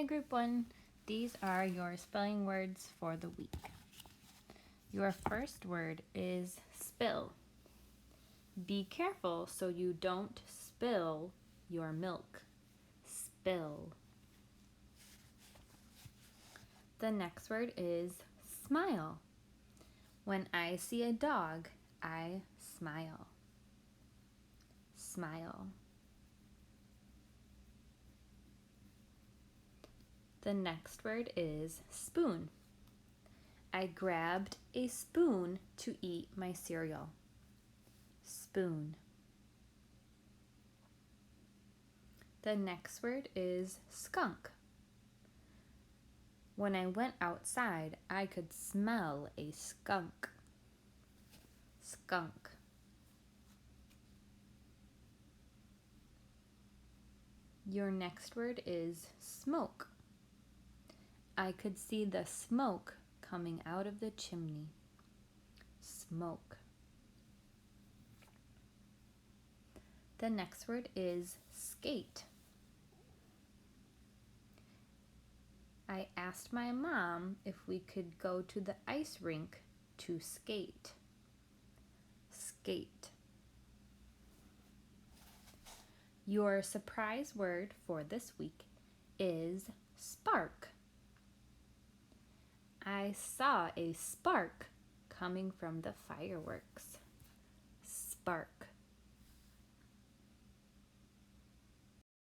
Hi, Group 1. These are your spelling words for the week. Your first word is spill. Be careful so you don't spill your milk. Spill. The next word is smile. When I see a dog, I smile. Smile. The next word is spoon. I grabbed a spoon to eat my cereal. Spoon. The next word is skunk. When I went outside, I could smell a skunk. Skunk. Your next word is smoke. I could see the smoke coming out of the chimney. Smoke. The next word is skate. I asked my mom if we could go to the ice rink to skate. Skate. Your surprise word for this week is spark. I saw a spark coming from the fireworks. Spark.